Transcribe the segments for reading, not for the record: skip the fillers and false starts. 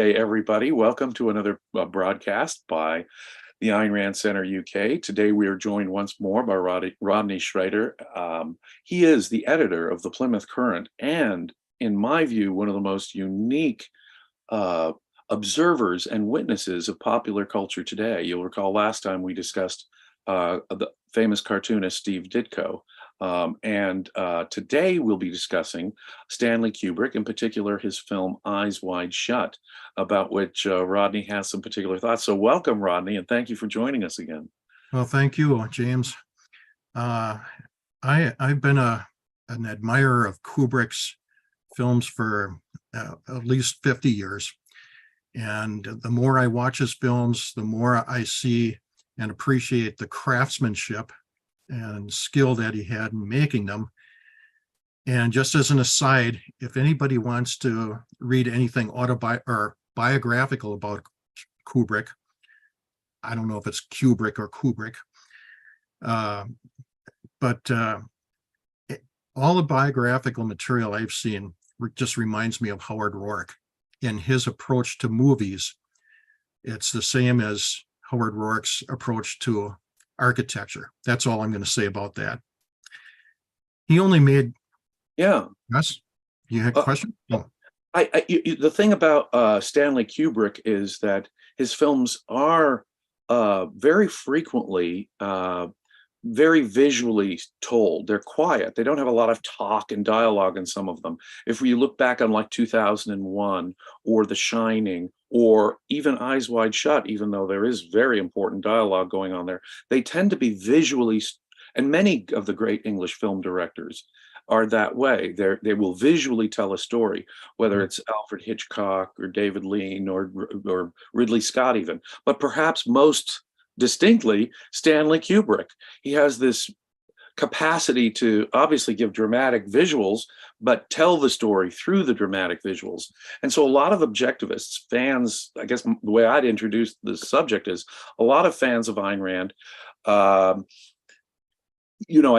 Hey, everybody. Welcome to another broadcast by the Ayn Rand Center UK. Today, we are joined once more by Rodney Schoeter. He is the editor of the Plymouth Current and, in my view, one of the most unique uh, observers and witnesses of popular culture today. You'll recall last time we discussed the famous cartoonist Steve Ditko. And today we'll be discussing Stanley Kubrick, in particular his film Eyes Wide Shut, about which Rodney has some particular thoughts. So welcome, Rodney, and thank you for joining us again. Well, thank you, James. Uh, I've been an admirer of Kubrick's films for at least 50 years. And the more I watch his films, the more I see and appreciate the craftsmanship and skill that he had in making them. And just as an aside, if anybody wants to read anything biographical about Kubrick, I don't know if it's Kubrick or Kubrick, but all the biographical material I've seen just reminds me of Howard Roark. In his approach to movies, it's the same as Howard Roark's approach to architecture. That's all I'm going to say about that. He only made... Yeah. Yes? You had a question? Oh. The thing about Stanley Kubrick is that his films are very frequently very visually told. They're quiet. They don't have a lot of talk and dialogue in some of them. If we look back on like 2001 or The Shining or even Eyes Wide Shut, even though there is very important dialogue going on there, they tend to be visually, and many of the great English film directors are that way. They will visually tell a story, whether it's Alfred Hitchcock or David Lean or Ridley Scott even, but perhaps most distinctly Stanley Kubrick. He has this capacity to obviously give dramatic visuals, but tell the story through the dramatic visuals. And so a lot of objectivists, fans, I guess the way I'd introduce this subject is a lot of fans of Ayn Rand, I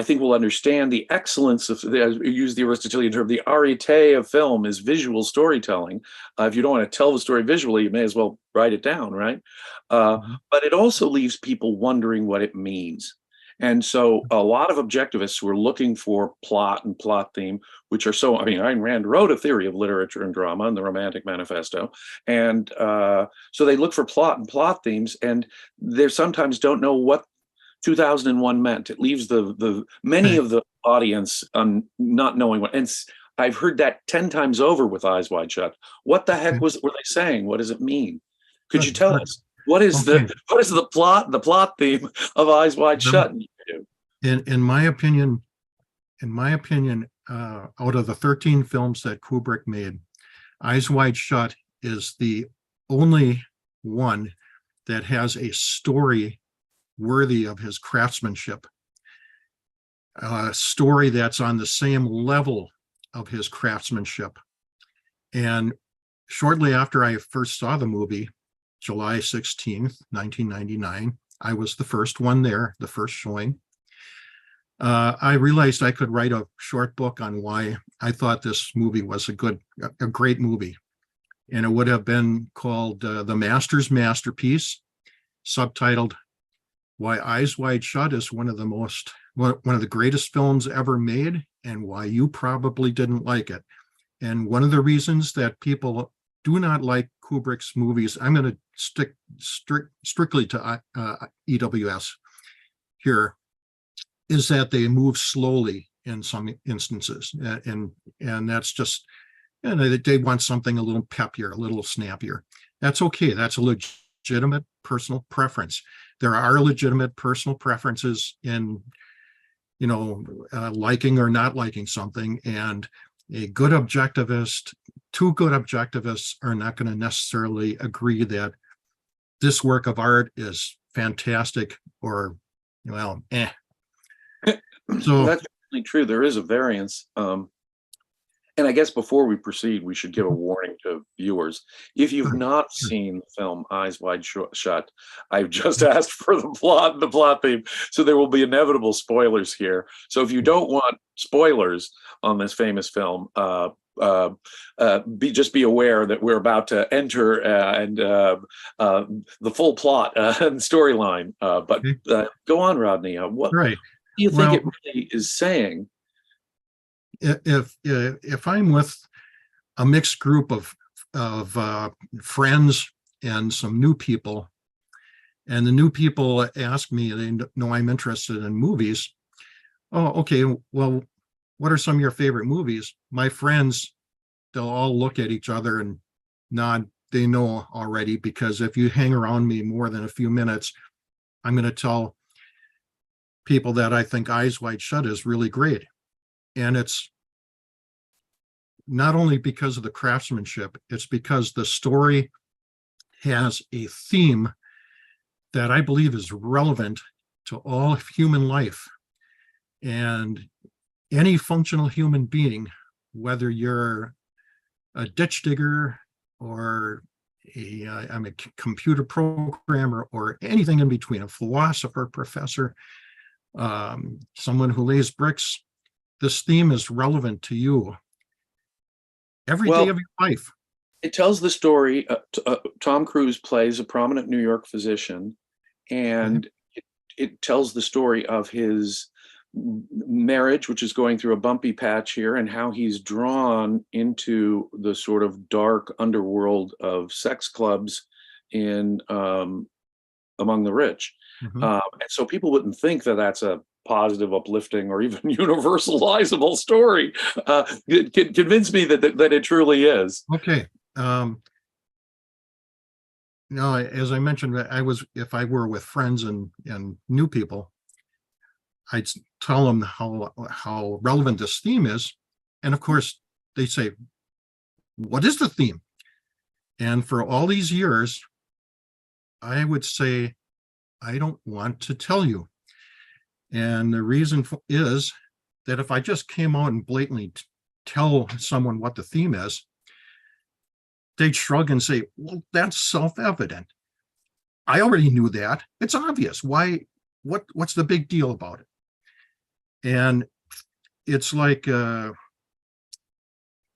think we'll understand the excellence of, use the Aristotelian term, the arete of film is visual storytelling. If you don't want to tell the story visually, you may as well write it down, right? But it also leaves people wondering what it means. And so a lot of objectivists who are looking for plot and plot theme, which are Ayn Rand wrote a theory of literature and drama in the Romantic Manifesto. And so they look for plot and plot themes, and they sometimes don't know what 2001 meant. It leaves the many of the audience not knowing what. And I've heard that 10 times over with Eyes Wide Shut. What the heck were they saying? What does it mean? Could you tell us what is the plot theme of Eyes Wide Shut? In my opinion, out of the 13 films that Kubrick made, Eyes Wide Shut is the only one that has a story worthy of his craftsmanship, a story that's on the same level of his craftsmanship. And shortly after I first saw the movie, July 16th, 1999, I was the first one there, the first showing. I realized I could write a short book on why I thought this movie was a great movie. And it would have been called The Master's Masterpiece, subtitled Why Eyes Wide Shut is one of the greatest films ever made, and why you probably didn't like it. And one of the reasons that people do not like Kubrick's movies, I'm going to stick strictly to EWS here, is that they move slowly in some instances, and that's just, they want something a little peppier, a little snappier. That's okay. That's a legitimate personal preference. There are legitimate personal preferences in, liking or not liking something. And two good objectivists are not going to necessarily agree that this work of art is fantastic or, So that's certainly true. There is a variance. And I guess before we proceed, we should give a warning to viewers. If you've not seen the film Eyes Wide Shut, I've just asked for the plot theme, so there will be inevitable spoilers here. So if you don't want spoilers on this famous film, be aware that we're about to enter the full plot and storyline. But go on, Rodney. What Right. do you think Well, it really is saying? If I'm with a mixed group of friends and some new people, and the new people ask me, they know I'm interested in movies. Oh, okay. Well, what are some of your favorite movies? My friends, they'll all look at each other and nod. They know already, because if you hang around me more than a few minutes, I'm going to tell people that I think Eyes Wide Shut is really great. And it's not only because of the craftsmanship, it's because the story has a theme that I believe is relevant to all human life. And any functional human being, whether you're a ditch digger or I'm a computer programmer or anything in between, a philosopher, professor, someone who lays bricks, this theme is relevant to you every day of your life. It tells the story. Tom Cruise plays a prominent New York physician, and it tells the story of his marriage, which is going through a bumpy patch here, and how he's drawn into the sort of dark underworld of sex clubs in among the rich. And so people wouldn't think that that's a positive, uplifting, or even universalizable story. Convince me that it truly is. Okay. No, as I mentioned, if I were with friends and new people, I'd tell them how relevant this theme is. And of course, they say, what is the theme? And for all these years, I would say, I don't want to tell you. And the reason is that if I just came out and blatantly tell someone what the theme is, they'd shrug and say, well, that's self-evident. I already knew that. It's obvious. Why? What's the big deal about it? And it's like Dr.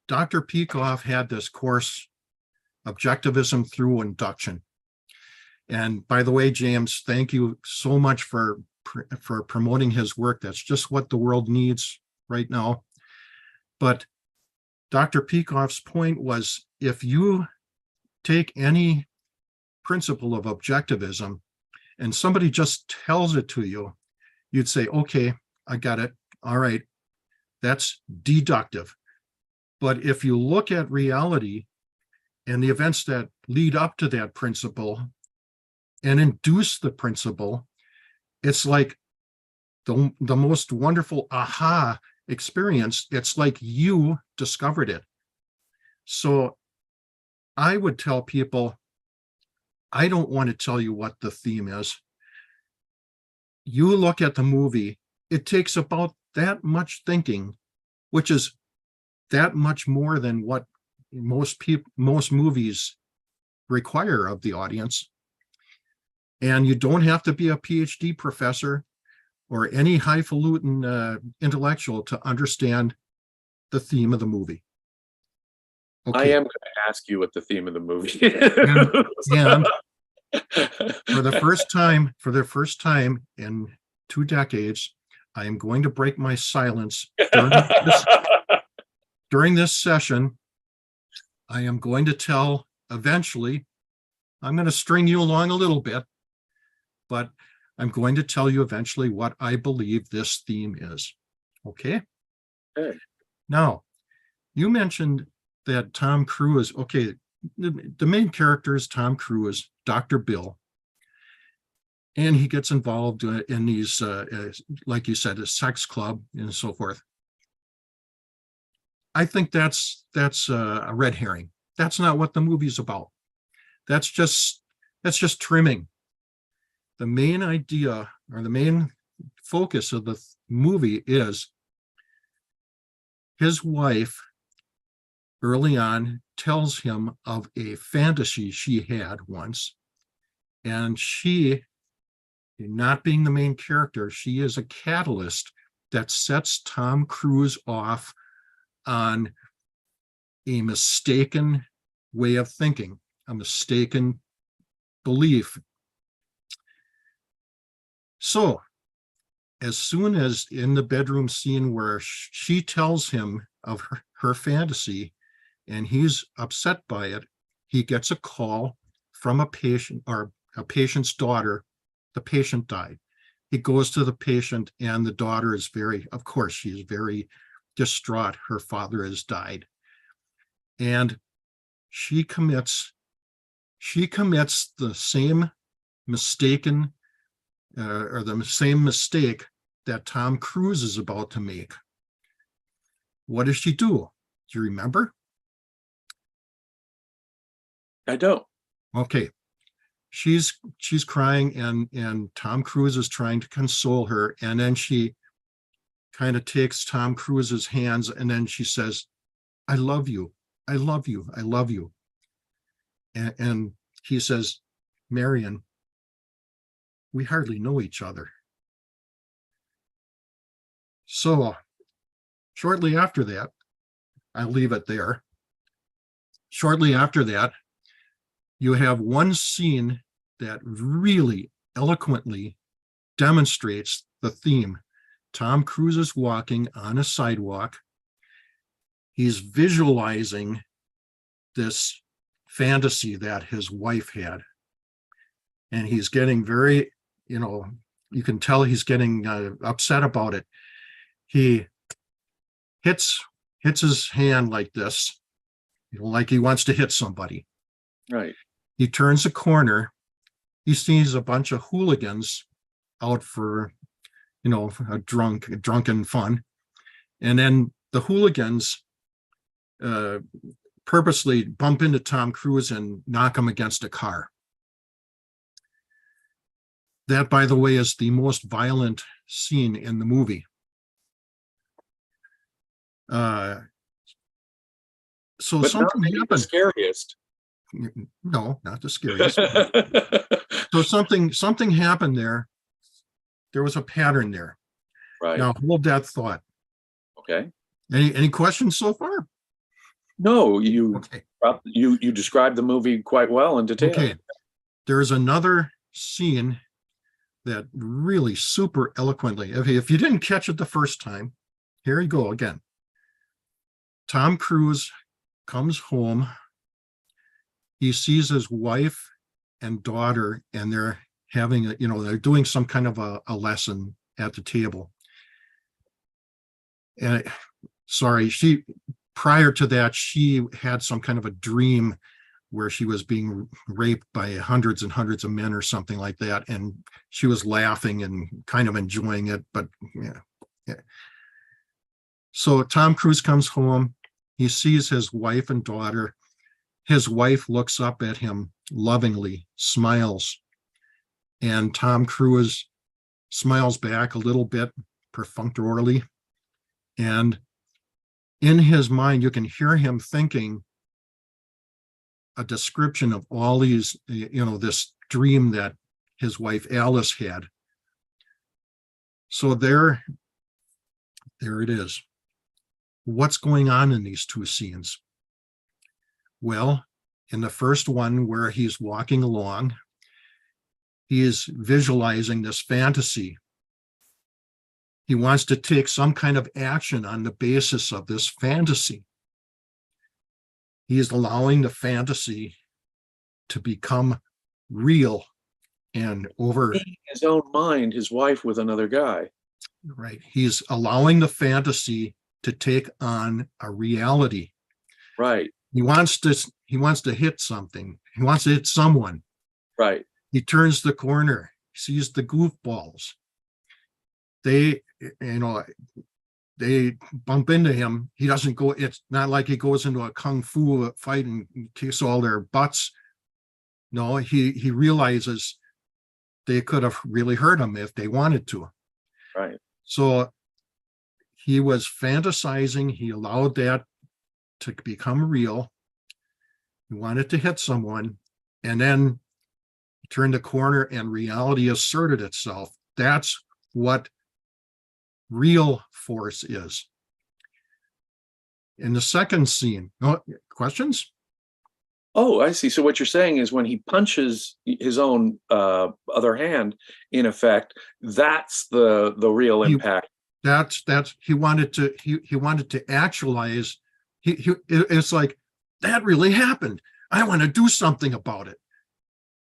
Peikoff had this course, Objectivism Through Induction. And by the way, James, thank you so much for promoting his work. That's just what the world needs right now. But Dr. Peikoff's point was, if you take any principle of objectivism and somebody just tells it to you, you'd say, okay, I got it. All right. That's deductive. But if you look at reality and the events that lead up to that principle and induce the principle, it's like the most wonderful aha experience. It's like you discovered it. So I would tell people, I don't want to tell you what the theme is. You look at the movie, it takes about that much thinking, which is that much more than what most movies require of the audience. And you don't have to be a PhD professor or any highfalutin intellectual to understand the theme of the movie. Okay. I am going to ask you what the theme of the movie is. And for the first time in 2 decades, I am going to break my silence during this session. I am going to tell, eventually, I'm going to string you along a little bit, but I'm going to tell you eventually what I believe this theme is. Okay? Okay. Now, you mentioned that Tom Cruise, okay, the main character is Tom Cruise, Dr. Bill, and he gets involved in these, like you said, a sex club and so forth. I think that's a red herring. That's not what the movie's about. That's just trimming. The main idea or the main focus of the movie is his wife early on tells him of a fantasy she had once, and she, not being the main character, she is a catalyst that sets Tom Cruise off on a mistaken way of thinking, a mistaken belief. So as soon as in the bedroom scene where she tells him of her fantasy and he's upset by it, he gets a call from a patient or a patient's daughter. The patient died. He goes to the patient and the daughter is of course, she's very distraught. Her father has died. And she commits the same mistaken or the same mistake that Tom Cruise is about to make. What does she do? Do you remember? I don't. Okay. She's crying and Tom Cruise is trying to console her. And then she kind of takes Tom Cruise's hands and then she says, I love you. I love you. I love you. And he says, Marion, we hardly know each other. So shortly after that, I'll leave it there. Shortly after that, you have one scene that really eloquently demonstrates the theme. Tom Cruise is walking on a sidewalk. He's visualizing this fantasy that his wife had. And he's getting very, you can tell he's getting upset about it. He hits his hand like this, like he wants to hit somebody. Right. He turns a corner. He sees a bunch of hooligans out for, a drunken fun. And then the hooligans purposely bump into Tom Cruise and knock him against a car. That, by the way, is the most violent scene in the movie. So but something not happened. The scariest. No, not the scariest. So something happened there. There was a pattern there. Right. Now hold that thought. Okay. Any questions so far? No, you Okay. You described the movie quite well in detail. Okay. There's another scene that really super eloquently, if you didn't catch it the first time, here you go again. Tom Cruise comes home. He sees his wife and daughter, and they're having they're doing some kind of a lesson at the table. And prior to that, she had some kind of a dream where she was being raped by hundreds and hundreds of men or something like that. And she was laughing and kind of enjoying it, but yeah. So Tom Cruise comes home. He sees his wife and daughter. His wife looks up at him lovingly, smiles. And Tom Cruise smiles back a little bit perfunctorily. And in his mind, you can hear him thinking a description of all these, this dream that his wife Alice had. So there it is. What's going on in these two scenes? Well, in the first one where he's walking along, he is visualizing this fantasy. He wants to take some kind of action on the basis of this fantasy. He is allowing the fantasy to become real and over. In his own mind, his wife with another guy. Right. He's allowing the fantasy to take on a reality. Right. He wants to hit something. He wants to hit someone. Right. He turns the corner, sees the goofballs. They bump into him. He doesn't go, it's not like he goes into a kung fu fight and kicks all their butts. No, he realizes they could have really hurt him if they wanted to. Right. So he was fantasizing. He allowed that to become real. He wanted to hit someone, and then he turned the corner and reality asserted itself. That's what real force is. In the second scene, questions? Oh, I see. So what you're saying is when he punches his own other hand, in effect, that's the real He, impact. that's he wanted to actualize. It's like that really happened. I want to do something about it.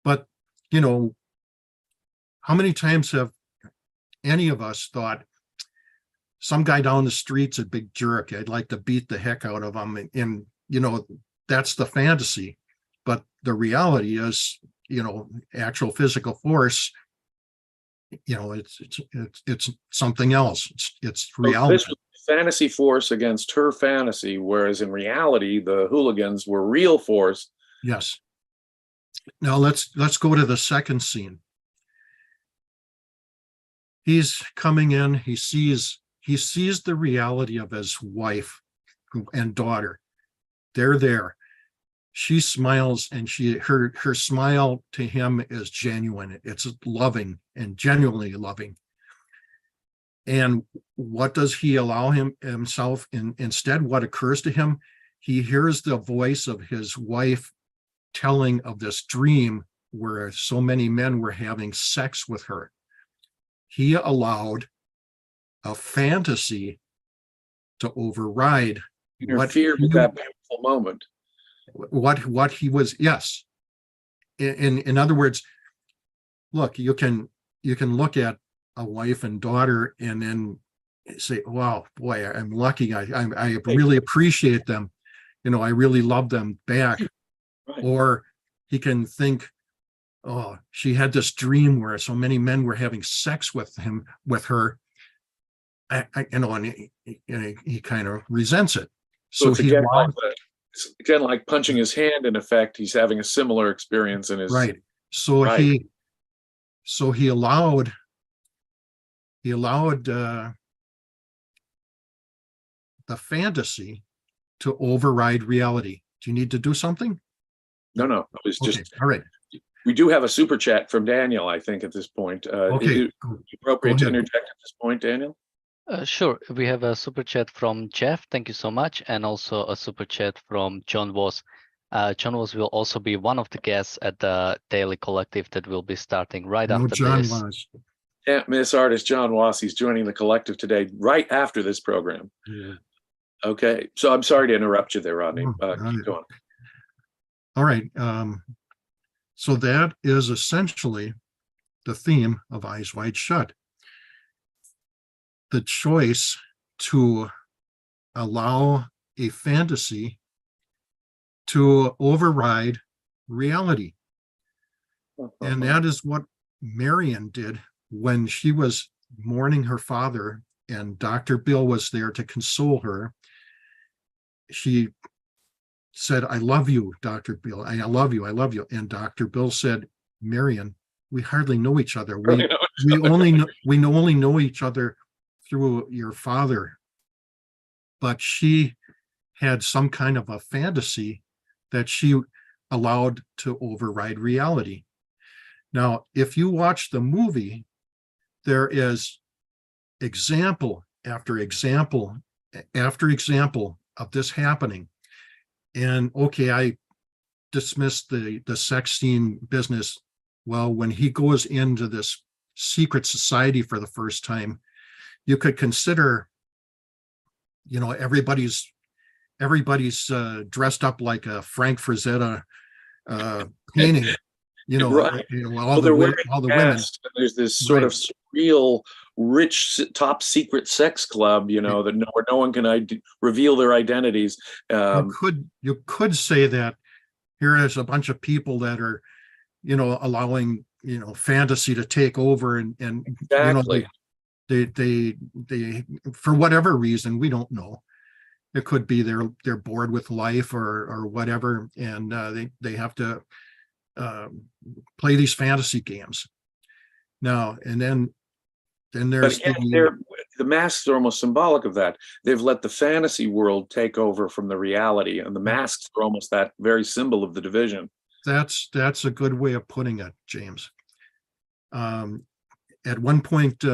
But you know, how many times have any of us thought some guy down the street's a big jerk? I'd like to beat the heck out of him, and you know, that's the fantasy. But the reality is, you know, actual physical force, you know, it's something else. It's So reality. this was fantasy force against her fantasy, whereas in reality, the hooligans were real force. Yes. Now let's go to the second scene. He's coming in, he sees the reality of his wife and daughter. They're there. She smiles, and her smile to him is genuine. It's loving and genuinely loving. And what does he allow himself in? Instead, what occurs to him? He hears the voice of his wife telling of this dream where so many men were having sex with her. He allowed a fantasy to override Interfere with that beautiful moment. What he was. Yes. In other words, look, you can look at a wife and daughter and then say, wow, boy, I'm lucky. I really appreciate them. You know, I really love them back. Right. Or he can think, oh, she had this dream where so many men were having sex with her. You know, and he kind of resents it. So it's again like punching his hand. In effect, he's having a similar experience in his right. So right. he allowed the fantasy to override reality. Do you need to do something? No. I was just okay. All right. We do have a super chat from Daniel, I think, at this point. Okay. Is it appropriate to interject at this point, Daniel? Sure. We have a super chat from Jeff. Thank you so much. And also a super chat from John Voss. John Voss will also be one of the guests at the Daily Collective that will be starting right after John this. Was. Can't miss artist John Was. He's joining the collective today, right after this program. Yeah. Okay. So I'm sorry to interrupt you there, Rodney. Keep going. All right. So that is essentially the theme of Eyes Wide Shut. The choice to allow a fantasy to override reality. And that is what Marion did when she was mourning her father and Dr. Bill was there to console her. She said, I love you, Dr. Bill. I love you. I love you. And Dr. Bill said, Marion, we hardly know each other. We only know each other through your father. But she had some kind of a fantasy that she allowed to override reality. Now, if you watch the movie, there is example after example after example of this happening. And okay, I dismissed the sex scene business. Well, when he goes into this secret society for the first time, you could consider, you know, everybody's dressed up like a Frank Frazetta painting. You know, right. All the women. There's this sort of surreal, rich, top secret sex club, you know, that where no one can reveal their identities. You could say that here is a bunch of people that are, you know, allowing, you know, fantasy to take over, and exactly. You know, they for whatever reason, we don't know. It could be they're bored with life or whatever, and they have to play these fantasy games now. And then there's the masks are almost symbolic of that. They've let the fantasy world take over from the reality, and the masks are almost that very symbol of the division. That's a good way of putting it, James. At one point,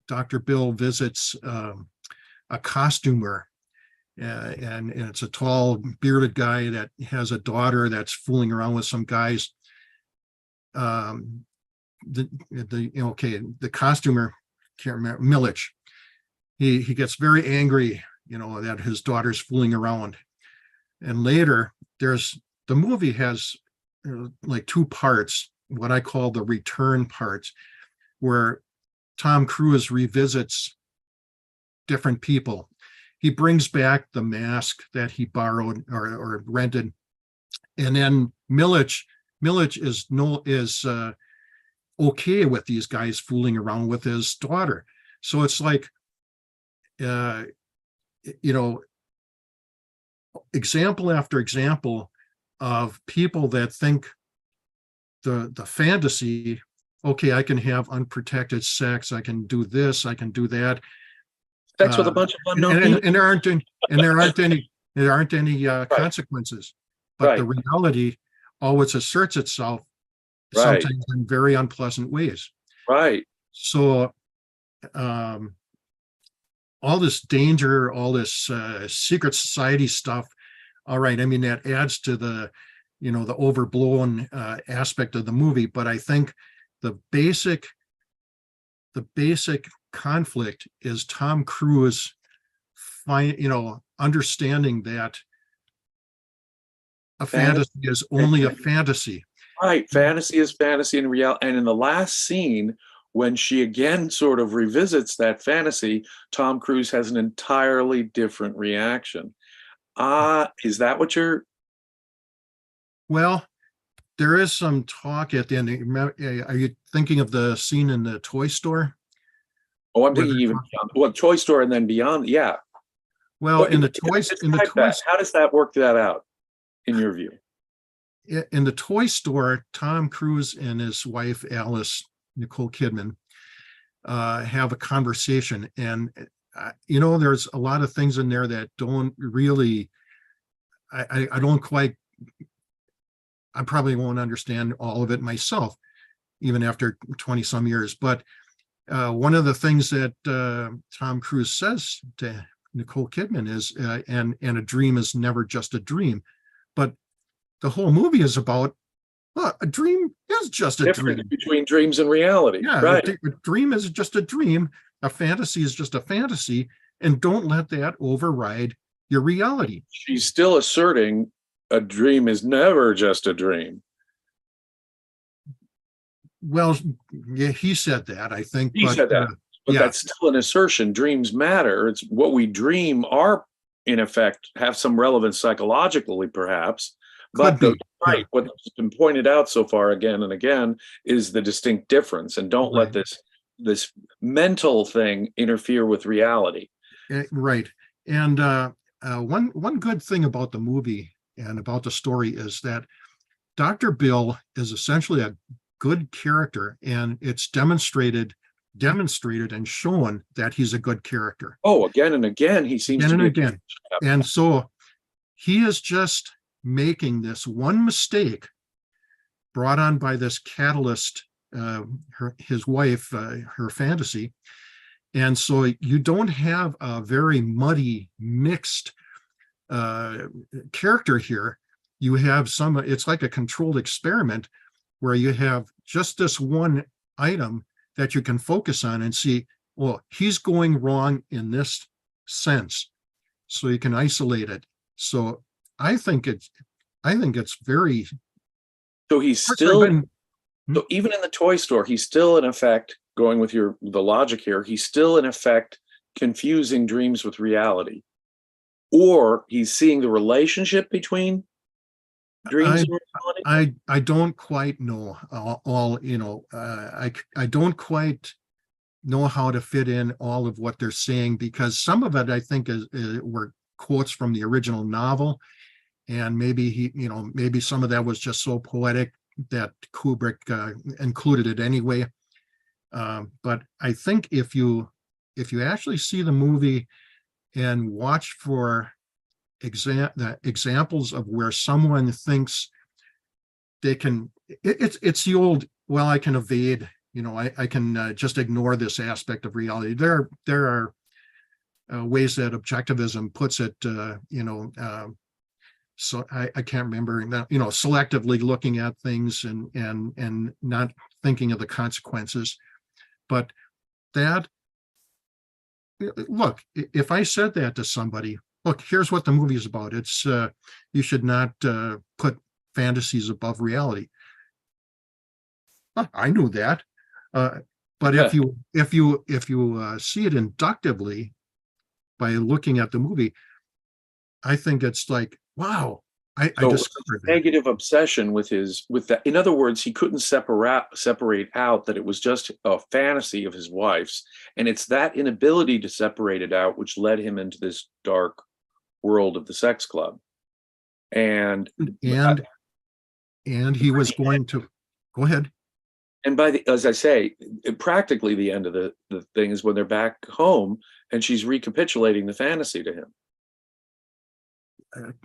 Dr. Bill visits a costumer, and it's a tall bearded guy that has a daughter that's fooling around with some guys. The costumer, can't remember, Millich, he gets very angry, that his daughter's fooling around. And later, the movie has like two parts, what I call the return parts, where Tom Cruise revisits different people. He brings back the mask that he borrowed or rented, and then Millich is okay with these guys fooling around with his daughter. So it's like, example after example of people that think the fantasy, okay, I can have unprotected sex, I can do this, I can do that. Sex with a bunch of unknown people. And there aren't any consequences. But the reality always asserts itself, sometimes in very unpleasant ways. Right. So all this danger, all this secret society stuff, all right, I mean, that adds to the overblown aspect of the movie. But I think the basic conflict is Tom Cruise understanding that a fantasy is only a fantasy. Right. Fantasy is fantasy in reality. And in the last scene, when she again sort of revisits that fantasy, Tom Cruise has an entirely different reaction. Is that what you're? Well, there is some talk at the end. Are you thinking of the scene in the toy store? Oh, I'm thinking even beyond. Well, Toy Store and then beyond. Yeah. Well, But in the toys, how does that work that out, in your view? In the toy store, Tom Cruise and his wife Alice, Nicole Kidman, have a conversation, and there's a lot of things in there that don't really. I don't quite. I probably won't understand all of it myself, even after 20 some years. But one of the things that Tom Cruise says to Nicole Kidman is, and a dream is never just a dream. But the whole movie is about, a dream is just a dream. Between dreams and reality. Yeah, right. A dream is just a dream. A fantasy is just a fantasy. And don't let that override your reality. She's still asserting a dream is never just a dream. Well, yeah, he said that, I think. He said that. But yeah, that's still an assertion. Dreams matter. It's what we dream are, in effect, have some relevance psychologically, perhaps. But right, what's been pointed out so far again and again is the distinct difference. And don't let this mental thing interfere with reality. Right. And one good thing about the movie and about the story is that Dr. Bill is essentially a good character, and it's demonstrated and shown that he's a good character. Oh, again and again, he seems to be again. And so he is just making this one mistake brought on by this catalyst, his wife, her fantasy. And so you don't have a very muddy, mixed character here. You have it's like a controlled experiment where you have just this one item that you can focus on and see, well, he's going wrong in this sense. So you can isolate it. So I think it's very. So he's still, so even in the toy store, he's still in effect, going with the logic here, he's still in effect confusing dreams with reality. Or he's seeing the relationship between dreams and reality. I don't quite know I don't quite know how to fit in all of what they're saying, because some of it I think were quotes from the original novel, and maybe maybe some of that was just so poetic that Kubrick included it anyway. But I think if you actually see the movie and watch for examples of where someone thinks they can, it's the old, well, I can evade, I can just ignore this aspect of reality. There are ways that objectivism puts it, so I can't remember now, selectively looking at things and not thinking of the consequences. But that, look, if I said that to somebody, look, here's what the movie is about. It's you should not put fantasies above reality. I knew that. But if you see it inductively by looking at the movie, I think it's like, wow, I discovered that. Negative obsession with that. In other words, he couldn't separate out that it was just a fantasy of his wife's, and it's that inability to separate it out which led him into this dark world of the sex club. And he was going to go ahead. And as I say, practically the end of the thing is when they're back home and she's recapitulating the fantasy to him.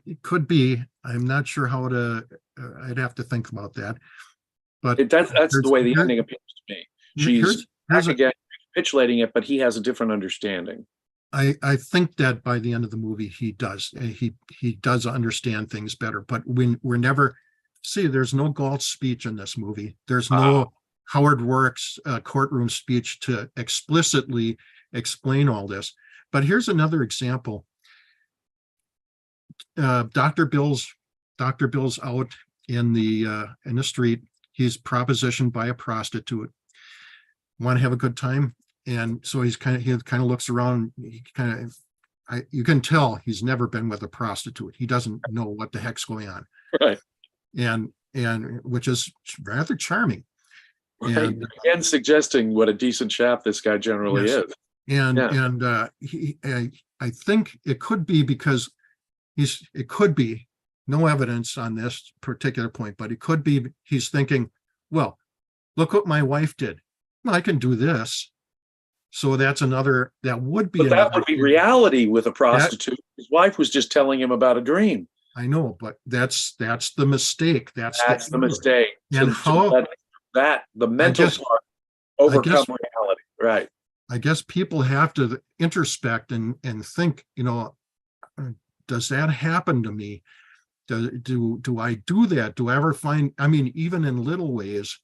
It could be. I'm not sure how to. I'd have to think about that. But that's the way the ending appears to me. She's back again recapitulating it, but he has a different understanding. I think that by the end of the movie, he does. He does understand things better. But we're never. See, there's no Galt's speech in this movie. There's no Howard Roark's courtroom speech to explicitly explain all this. But here's another example. Dr. Bill's out in the street. He's propositioned by a prostitute. Want to have a good time, and so he kind of looks around. You can tell he's never been with a prostitute. He doesn't know what the heck's going on, right? And which is rather charming. Right. And again, suggesting what a decent chap this guy generally is. I think it could be because it could be no evidence on this particular point, but it could be he's thinking, well, look what my wife did. Well, I can do this. So that would be reality with a prostitute. His wife was just telling him about a dream. I know, but that's the mistake. That's the mistake. And how the mental part overcome reality. Right. I guess people have to introspect and think, does that happen to me? Do I do that? Do I ever find, even in little ways,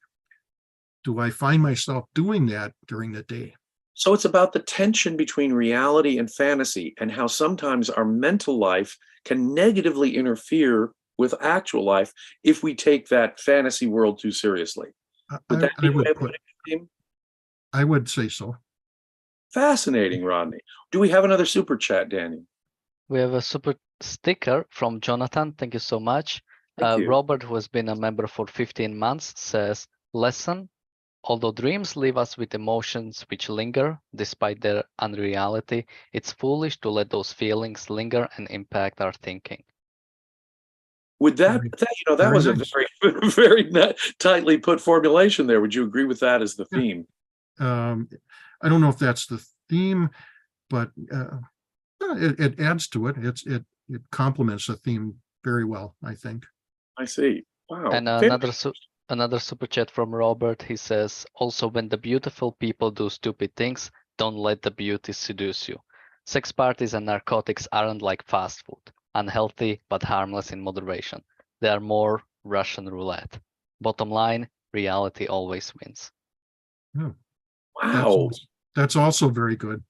do I find myself doing that during the day? So it's about the tension between reality and fantasy and how sometimes our mental life can negatively interfere with actual life if we take that fantasy world too seriously. I would say so. Fascinating, Rodney. Do we have another super chat, Danny? We have a super sticker from Jonathan. Thank you so much. Robert, who has been a member for 15 months, says, lesson, although dreams leave us with emotions which linger despite their unreality, it's foolish to let those feelings linger and impact our thinking. Would that was nice. A very, very tightly put formulation there. Would you agree with that as the theme? I don't know if that's the theme, but it adds to it. It complements the theme very well, I think. I see. Wow. And another super chat from Robert. He says, also, when the beautiful people do stupid things, don't let the beauty seduce you. Sex parties and narcotics aren't like fast food, unhealthy but harmless in moderation. They are more Russian roulette. Bottom line, reality always wins. Wow. That's also very good.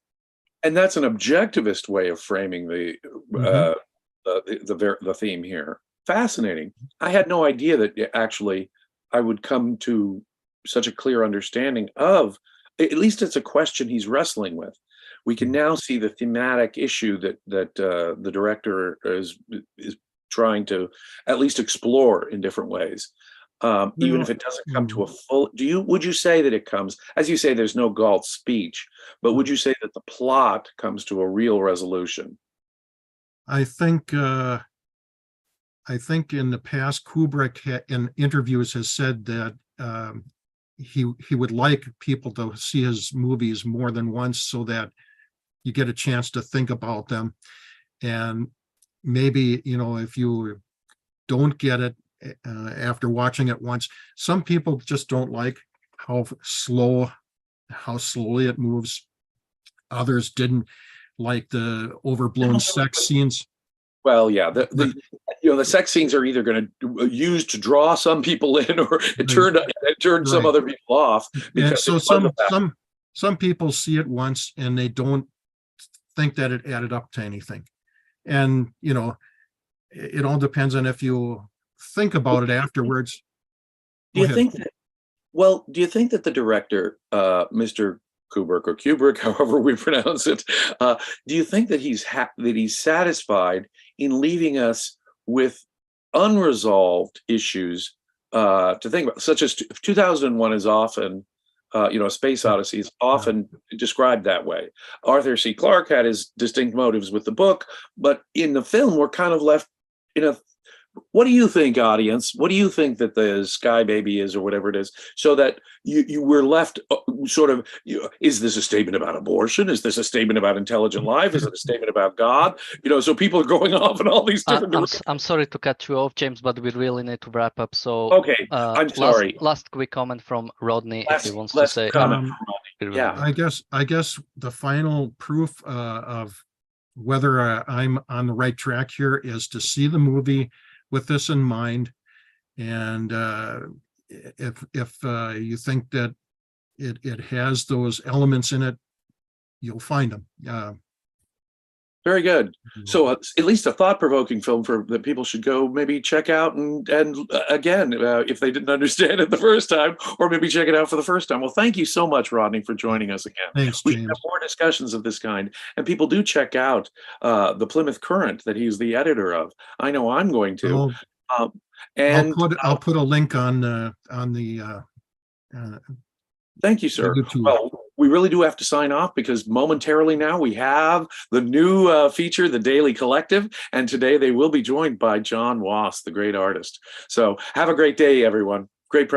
And that's an objectivist way of framing the theme here. Fascinating. I had no idea that actually I would come to such a clear understanding of, at least it's a question he's wrestling with. We can now see the thematic issue that the director is trying to at least explore in different ways. Even if it doesn't come to a full, would you say that it comes, as you say, there's no Galt speech, but would you say that the plot comes to a real resolution? I think in the past, Kubrick in interviews has said that he would like people to see his movies more than once so that you get a chance to think about them. And maybe, if you don't get it after watching it once, some people just don't like how slowly it moves. Others didn't like the overblown sex scenes. Well, yeah, the sex scenes are either going to use to draw some people in, or it turned some Right. other people off. And Because so it was some people see it once and they don't think that it added up to anything. And, you know, it all depends on if you think about it afterwards. Do you think that? Well, do you think that the director, Mr. Kubrick or Kubrick, however we pronounce it, do you think that he's satisfied in leaving us with unresolved issues to think about, such as 2001 is often, A Space Odyssey is often described that way. Arthur C. Clarke had his distinct motives with the book, but in the film, we're kind of left in a. What do you think, audience? What do you think that the Sky Baby is, or whatever it is? So that you were left sort of, is this a statement about abortion? Is this a statement about intelligent life? Is it a statement about God? So people are going off in all these different directions. I'm sorry to cut you off, James, but we really need to wrap up. So okay, I'm sorry. Last quick comment from Rodney, if he wants to Last say. comment from Rodney. Yeah, I guess the final proof of whether I'm on the right track here is to see the movie with this in mind, and if you think that it has those elements in it, you'll find them. Very good. So at least a thought-provoking film that people should go maybe check out, and again, if they didn't understand it the first time, or maybe check it out for the first time. Well, thank you so much, Rodney, for joining us again. Thanks, We James. have more discussions of this kind, and people do check out the Plymouth Current that he's the editor of. I know I'm going to. I'll put a link on the thank you, sir. YouTube. Well, we really do have to sign off because momentarily now we have the new feature, The Daily Collective, and today they will be joined by John Wass, the great artist. So have a great day, everyone. Great presentation.